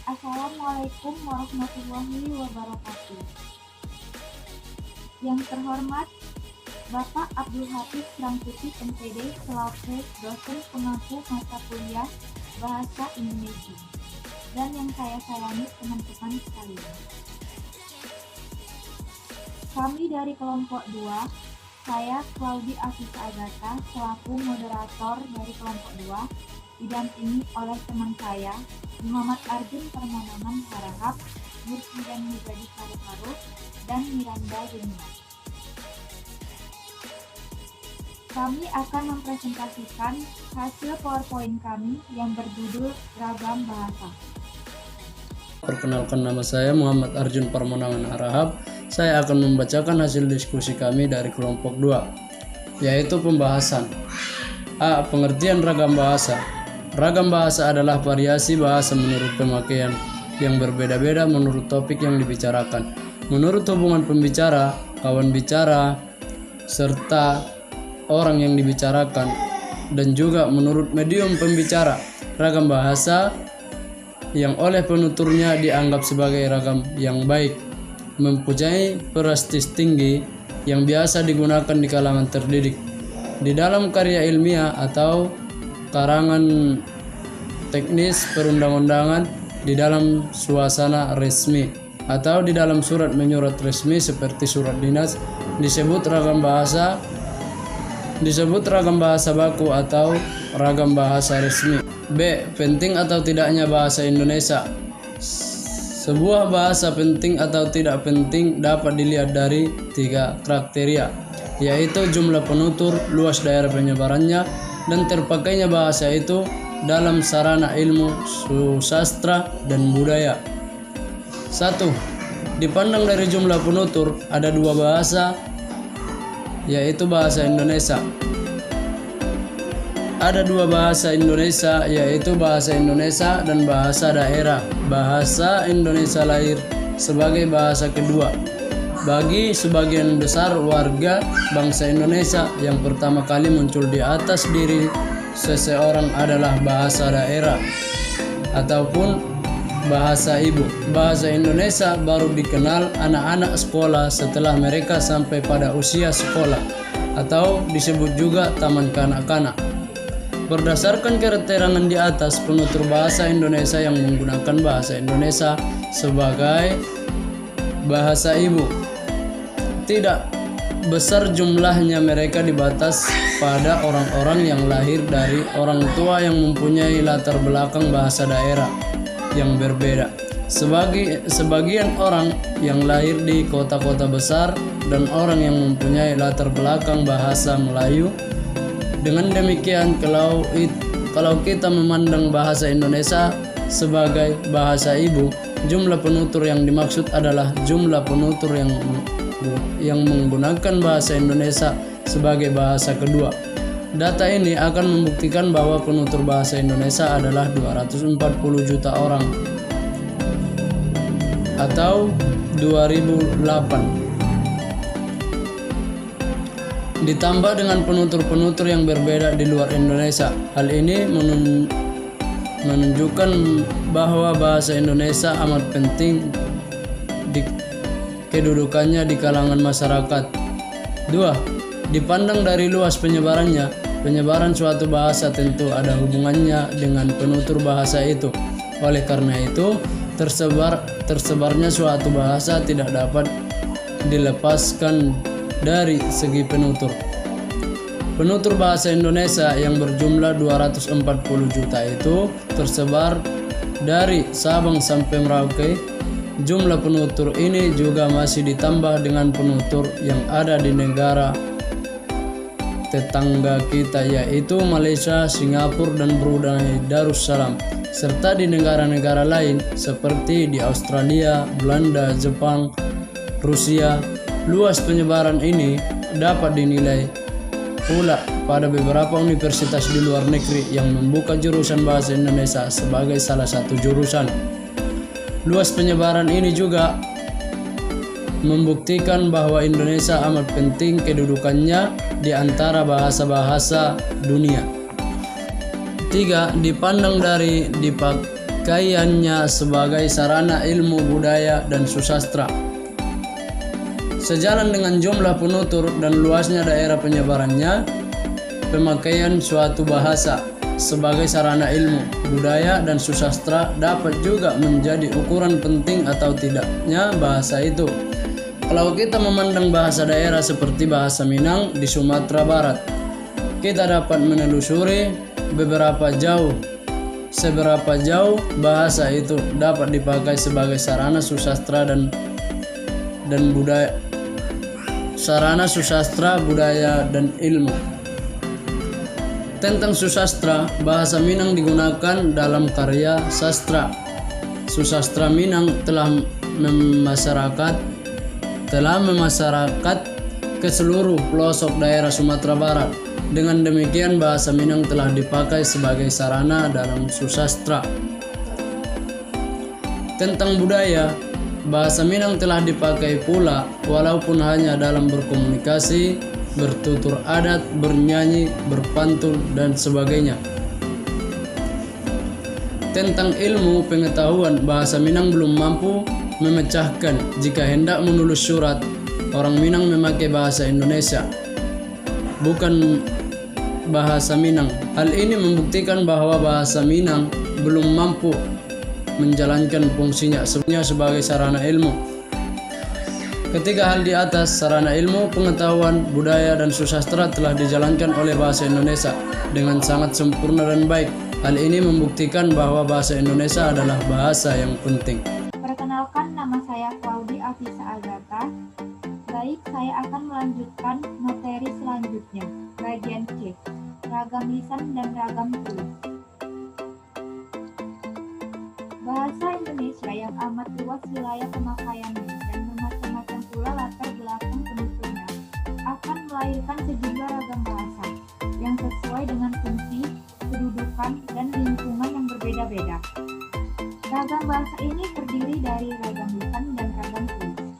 Assalamualaikum warahmatullahi wabarakatuh. Yang terhormat Bapak Abdul Hafiz Rangkuti MPD selaku dosen pengampu mata kuliah Bahasa Indonesia, dan yang saya sayangi teman-teman sekalian. Kami dari kelompok 2, saya Claudi Afisa Agatha selaku moderator dari kelompok 2, didampingi oleh teman saya Muhammad Arjun Permonaman Harahap, Mursidan Mujadi Paru-Paru, dan Miranda Junior. Kami akan mempresentasikan hasil PowerPoint kami yang berjudul Ragam Bahasa. Perkenalkan, nama saya Muhammad Arjun Permonaman Harahap. Saya akan membacakan hasil diskusi kami dari kelompok 2, yaitu pembahasan A. Pengertian ragam bahasa. Ragam bahasa adalah variasi bahasa menurut pemakaian yang berbeda-beda menurut topik yang dibicarakan, menurut hubungan pembicara, kawan bicara, serta orang yang dibicarakan, dan juga menurut medium pembicara. Ragam bahasa yang oleh penuturnya dianggap sebagai ragam yang baik, mempunyai prestis tinggi yang biasa digunakan di kalangan terdidik, di dalam karya ilmiah atau karangan teknis perundang-undangan, di dalam suasana resmi atau di dalam surat menyurat resmi seperti surat dinas, disebut ragam bahasa baku atau ragam bahasa resmi. B. Penting atau tidaknya bahasa Indonesia. Sebuah bahasa penting atau tidak penting dapat dilihat dari 3 kriteria, yaitu jumlah penutur, luas daerah penyebarannya, dan terpakainya bahasa itu dalam sarana ilmu, sastra, dan budaya. 1. Dipandang dari jumlah penutur, ada 2 bahasa, yaitu bahasa Indonesia. Ada 2 bahasa Indonesia, yaitu bahasa Indonesia dan bahasa daerah. Bahasa Indonesia lahir sebagai bahasa kedua bagi sebagian besar warga bangsa Indonesia. Yang pertama kali muncul di atas diri seseorang adalah bahasa daerah ataupun bahasa ibu. Bahasa Indonesia baru dikenal anak-anak sekolah setelah mereka sampai pada usia sekolah, atau disebut juga taman kanak-kanak. Berdasarkan keterangan di atas, penutur bahasa Indonesia yang menggunakan bahasa Indonesia sebagai bahasa ibu tidak besar jumlahnya. Mereka dibatas pada orang-orang yang lahir dari orang tua yang mempunyai latar belakang bahasa daerah yang berbeda. Sebagian orang yang lahir di kota-kota besar dan orang yang mempunyai latar belakang bahasa Melayu. Dengan demikian, kalau kita memandang bahasa Indonesia sebagai bahasa ibu, jumlah penutur yang dimaksud adalah jumlah penutur yang menggunakan bahasa Indonesia sebagai bahasa kedua. Data ini akan membuktikan bahwa penutur bahasa Indonesia adalah 240 juta orang atau 2008. Ditambah dengan penutur-penutur yang berbeda di luar Indonesia. Hal ini menunjukkan bahwa bahasa Indonesia amat penting di kedudukannya di kalangan masyarakat. 2. Dipandang dari luas penyebarannya. Penyebaran suatu bahasa tentu ada hubungannya dengan penutur bahasa itu. Oleh karena itu, tersebarnya suatu bahasa tidak dapat dilepaskan dari segi penutur. Penutur bahasa Indonesia yang berjumlah 240 juta itu tersebar dari Sabang sampai Merauke. Jumlah penutur ini juga masih ditambah dengan penutur yang ada di negara tetangga kita, yaitu Malaysia, Singapura, dan Brunei Darussalam, serta di negara-negara lain seperti di Australia, Belanda, Jepang, Rusia. Luas penyebaran ini dapat dinilai pula pada beberapa universitas di luar negeri yang membuka jurusan bahasa Indonesia sebagai salah satu jurusan. Luas penyebaran ini juga membuktikan bahwa Indonesia amat penting kedudukannya di antara bahasa-bahasa dunia. 3. Dipandang dari pemakaiannya sebagai sarana ilmu budaya dan susastra. Sejalan dengan jumlah penutur dan luasnya daerah penyebarannya, pemakaian suatu bahasa sebagai sarana ilmu, budaya, dan susastra dapat juga menjadi ukuran penting atau tidaknya bahasa itu. Kalau kita memandang bahasa daerah seperti bahasa Minang di Sumatera Barat, kita dapat menelusuri seberapa jauh bahasa itu dapat dipakai sebagai sarana susastra dan budaya, sarana susastra, budaya, dan ilmu. Tentang susastra, bahasa Minang digunakan dalam karya sastra. Susastra Minang telah memasyarakat ke seluruh pelosok daerah Sumatera Barat. Dengan demikian, bahasa Minang telah dipakai sebagai sarana dalam susastra. Tentang budaya, bahasa Minang telah dipakai pula walaupun hanya dalam berkomunikasi, bertutur adat, bernyanyi, berpantun, dan sebagainya. Tentang ilmu pengetahuan, bahasa Minang belum mampu memecahkan. Jika hendak menulis surat, orang Minang memakai bahasa Indonesia, bukan bahasa Minang. Hal ini membuktikan bahwa bahasa Minang belum mampu menjalankan fungsinya sebagai sarana ilmu. Ketiga hal di atas, sarana ilmu, pengetahuan, budaya, dan susastra telah dijalankan oleh bahasa Indonesia dengan sangat sempurna dan baik. Hal ini membuktikan bahwa bahasa Indonesia adalah bahasa yang penting. Perkenalkan, nama saya Claudi Afisa Agatha. Baik, saya akan melanjutkan materi selanjutnya, bagian C, ragam lisan dan ragam tulis. Bahasa Indonesia yang amat luas wilayah pemakaiannya dan bermacam-macam pula latar belakang penuturnya akan melahirkan sejumlah ragam bahasa yang sesuai dengan fungsi, kedudukan, dan lingkungan yang berbeda-beda. Ragam bahasa ini terdiri dari ragam lisan dan ragam tulis.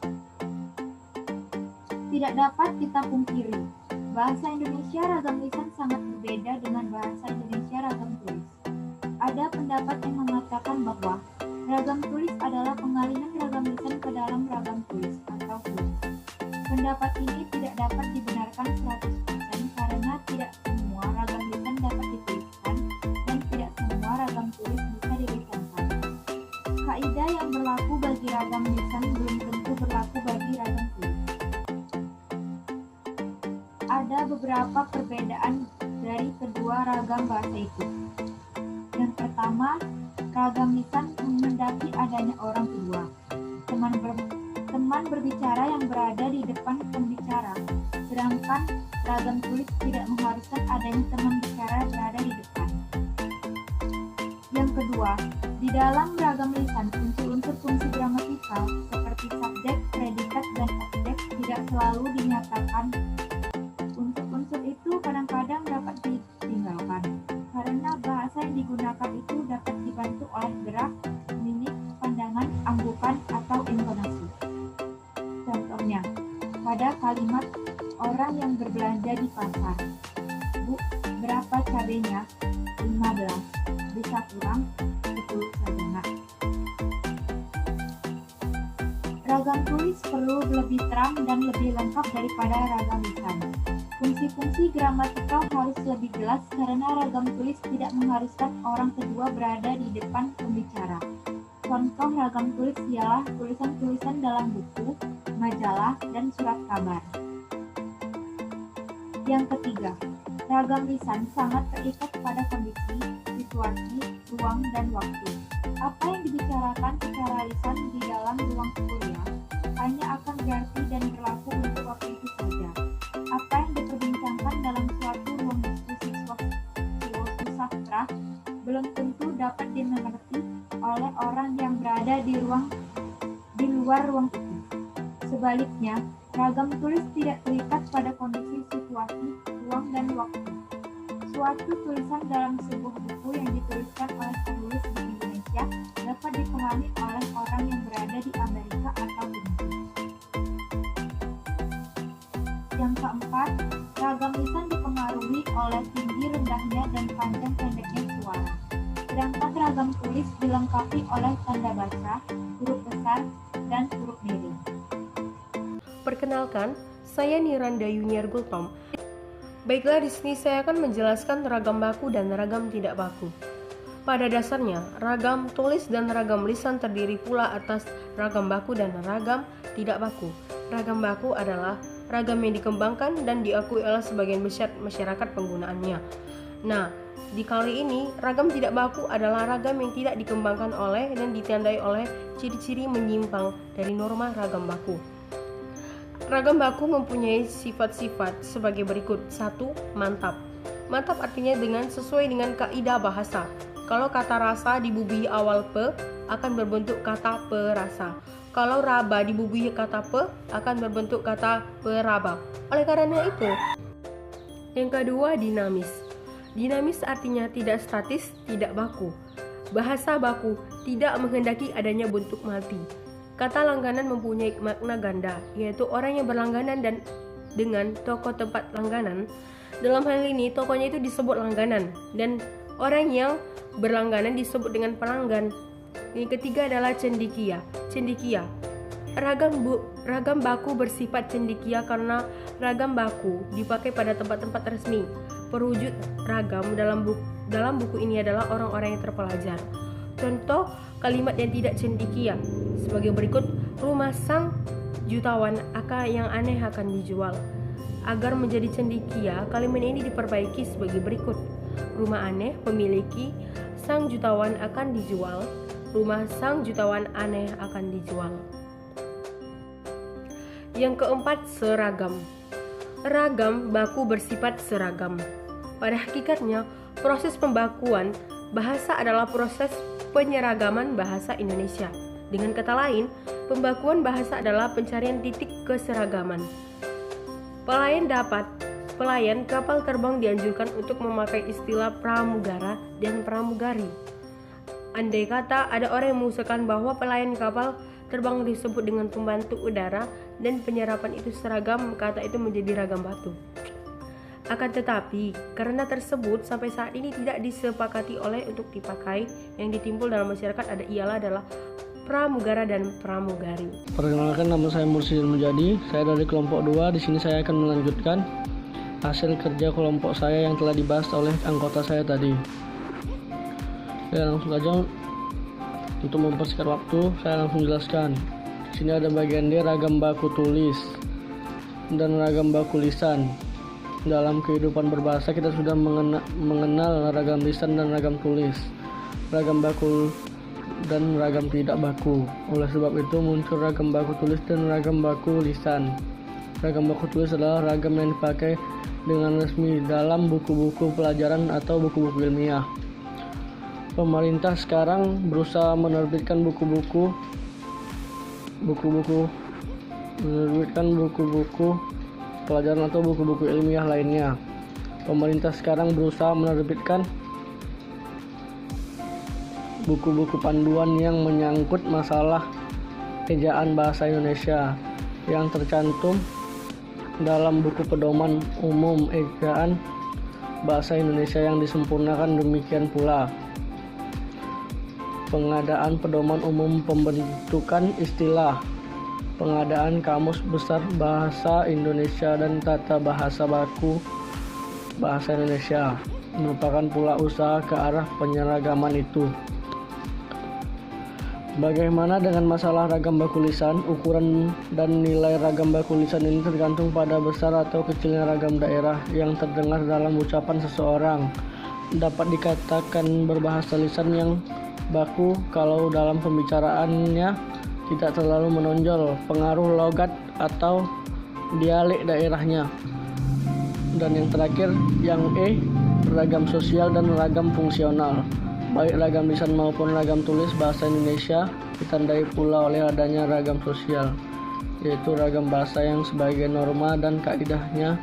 Tidak dapat kita pungkiri, bahasa Indonesia ragam lisan sangat berbeda dengan bahasa Indonesia ragam tulis. Ada pendapat yang mengatakan bahwa ragam tulis adalah pengalihan ragam lisan ke dalam ragam tulis atau tulis. Pendapat ini tidak dapat dibenarkan 100% karena tidak semua ragam lisan dapat dituliskan dan tidak semua ragam tulis bisa dilisankan. Kaidah yang berlaku bagi ragam lisan belum tentu berlaku bagi ragam tulis. Ada beberapa perbedaan dari kedua ragam bahasa itu. Yang pertama, ragam lisan menghendaki adanya orang kedua, teman berbicara yang berada di depan pembicara, sedangkan ragam tulis tidak mengharuskan adanya teman bicara berada di depan. Yang kedua, di dalam ragam lisan unsur-unsur fungsi gramatikal seperti subjek, predikat, dan objek tidak selalu dinyatakan. Unsur-unsur itu kadang-kadang dapat ditinggalkan karena bahasa yang digunakan itu dapat dibantu oleh gerak, mimik, pandangan, anggukan, atau intonasi. Contohnya, pada kalimat orang yang berbelanja di pasar, Bu, berapa cabenya? 15. Bisa kurang 10 saja, Nak. Ragam tulis perlu lebih terang dan lebih lengkap daripada ragam lisan. Fungsi-fungsi gramatikal harus lebih jelas karena ragam tulis tidak mengharuskan orang kedua berada di depan pembicara. Contoh ragam tulis ialah tulisan-tulisan dalam buku, majalah, dan surat kabar. Yang ketiga, ragam lisan sangat terikat pada kondisi, situasi, ruang, dan waktu. Apa yang dibicarakan secara lisan di dalam ruang kuliah hanya akan berarti dan berlaku untuk waktu itu saja. Apa yang diperbincangkan dalam suatu ruang diskusi susastra belum tentu dapat dimengerti oleh orang yang berada di luar ruang itu. Sebaliknya, ragam tulis tidak terikat pada kondisi, situasi, ruang, dan waktu. Suatu tulisan dalam sebuah buku yang dituliskan oleh penulis di Indonesia dapat dipahami oleh orang yang berada di Amerika atau Inggris. Yang keempat, ragam lisan dipengaruhi oleh tinggi rendahnya dan panjang pendeknya suara. Sedangkan ragam tulis tulis dilengkapi oleh tanda baca, huruf besar, dan huruf miring. Perkenalkan, saya Niranda Yuniar Gultom. Baiklah, di sini saya akan menjelaskan ragam baku dan ragam tidak baku. Pada dasarnya, ragam tulis dan ragam lisan terdiri pula atas ragam baku dan ragam tidak baku. Ragam baku adalah ragam yang dikembangkan dan diakui oleh sebagian besar masyarakat penggunaannya. Nah, di kali ini, ragam tidak baku adalah ragam yang tidak dikembangkan oleh dan ditandai oleh ciri-ciri menyimpang dari norma ragam baku. Ragam baku mempunyai sifat-sifat sebagai berikut. 1. Mantap. Mantap artinya sesuai dengan kaidah bahasa. Kalau kata rasa dibubuhi awal pe, akan berbentuk kata perasa. Kalau raba dibubuhi kata pe, akan berbentuk kata peraba. Oleh karena itu, yang kedua, dinamis. Dinamis artinya tidak statis, tidak baku. Bahasa baku tidak menghendaki adanya bentuk mati. Kata langganan mempunyai makna ganda, yaitu orang yang berlangganan dan dengan toko tempat langganan. Dalam hal ini, tokonya itu disebut langganan, dan orang yang berlangganan disebut dengan pelanggan. Yang ketiga adalah cendekia. Cendekia. Ragam baku bersifat cendekia karena ragam baku dipakai pada tempat-tempat resmi. Perwujud ragam dalam buku ini adalah orang-orang yang terpelajar. Contoh kalimat yang tidak cendekia sebagai berikut: rumah sang jutawan yang aneh akan dijual. Agar menjadi cendekia, kalimat ini diperbaiki sebagai berikut: rumah aneh memiliki, sang jutawan akan dijual. Rumah sang jutawan aneh akan dijual. Yang keempat, seragam. Ragam baku bersifat seragam. Pada hakikatnya, proses pembakuan bahasa adalah proses penyeragaman bahasa Indonesia. Dengan kata lain, pembakuan bahasa adalah pencarian titik keseragaman. Pelayan kapal terbang dianjurkan untuk memakai istilah pramugara dan pramugari. Andai kata ada orang yang mengusulkan bahwa pelayan kapal terbang disebut dengan pembantu udara dan penyerapan itu seragam, kata itu menjadi ragam batu. Akan tetapi, karena tersebut sampai saat ini tidak disepakati oleh untuk dipakai, yang ditimbul dalam masyarakat adalah pramugara dan pramugari. Perkenalkan, nama saya Mursyid Mujadi. Saya dari kelompok 2. Di sini saya akan melanjutkan hasil kerja kelompok saya yang telah dibahas oleh anggota saya tadi. Ya, langsung saja untuk mempersingkat waktu, saya langsung jelaskan. Di sini ada bagian D, ragam baku tulis dan ragam baku lisan. Dalam kehidupan berbahasa kita sudah mengenal ragam lisan dan ragam tulis, ragam baku dan ragam tidak baku. Oleh sebab itu muncul ragam baku tulis dan ragam baku lisan. Ragam baku tulis adalah ragam yang dipakai dengan resmi dalam buku-buku pelajaran atau buku-buku ilmiah. Pemerintah sekarang berusaha menerbitkan buku-buku pelajaran atau buku-buku ilmiah lainnya. Pemerintah sekarang berusaha menerbitkan buku-buku panduan yang menyangkut masalah ejaan bahasa Indonesia yang tercantum dalam buku pedoman umum ejaan bahasa Indonesia yang disempurnakan. Demikian pula pengadaan pedoman umum pembentukan istilah, pengadaan kamus besar bahasa Indonesia dan tata bahasa baku bahasa Indonesia merupakan pula usaha ke arah penyeragaman itu. Bagaimana dengan masalah ragam baku lisan? Ukuran dan nilai ragam baku lisan ini tergantung pada besar atau kecilnya ragam daerah yang terdengar dalam ucapan seseorang. Dapat dikatakan berbahasa lisan yang baku kalau dalam pembicaraannya tidak terlalu menonjol pengaruh logat atau dialek daerahnya. Dan yang terakhir, yang E, ragam sosial dan ragam fungsional. Baik ragam lisan maupun ragam tulis bahasa Indonesia ditandai pula oleh adanya ragam sosial, yaitu ragam bahasa yang sebagai norma dan kaidahnya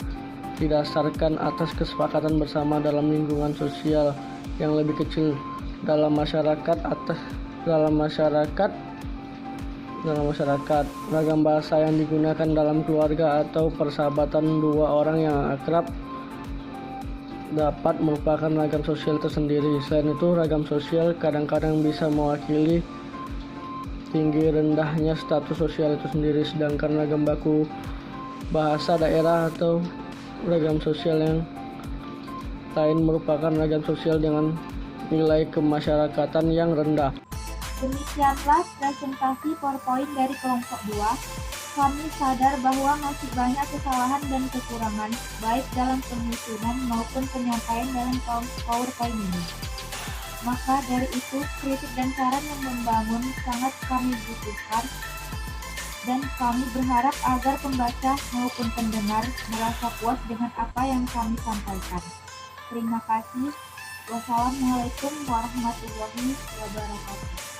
didasarkan atas kesepakatan bersama dalam lingkungan sosial yang lebih kecil dalam masyarakat. Ragam bahasa yang digunakan dalam keluarga atau persahabatan dua orang yang akrab dapat merupakan ragam sosial tersendiri. Selain itu, ragam sosial kadang-kadang bisa mewakili tinggi rendahnya status sosial itu sendiri, sedangkan ragam baku bahasa daerah atau ragam sosial yang lain merupakan ragam sosial dengan nilai kemasyarakatan yang rendah. Demikianlah presentasi PowerPoint dari kelompok 2. Kami sadar bahwa masih banyak kesalahan dan kekurangan, baik dalam penyusunan maupun penyampaian dalam PowerPoint ini. Maka dari itu, kritik dan saran yang membangun sangat kami butuhkan, dan kami berharap agar pembaca maupun pendengar merasa puas dengan apa yang kami sampaikan. Terima kasih. Wassalamualaikum warahmatullahi wabarakatuh.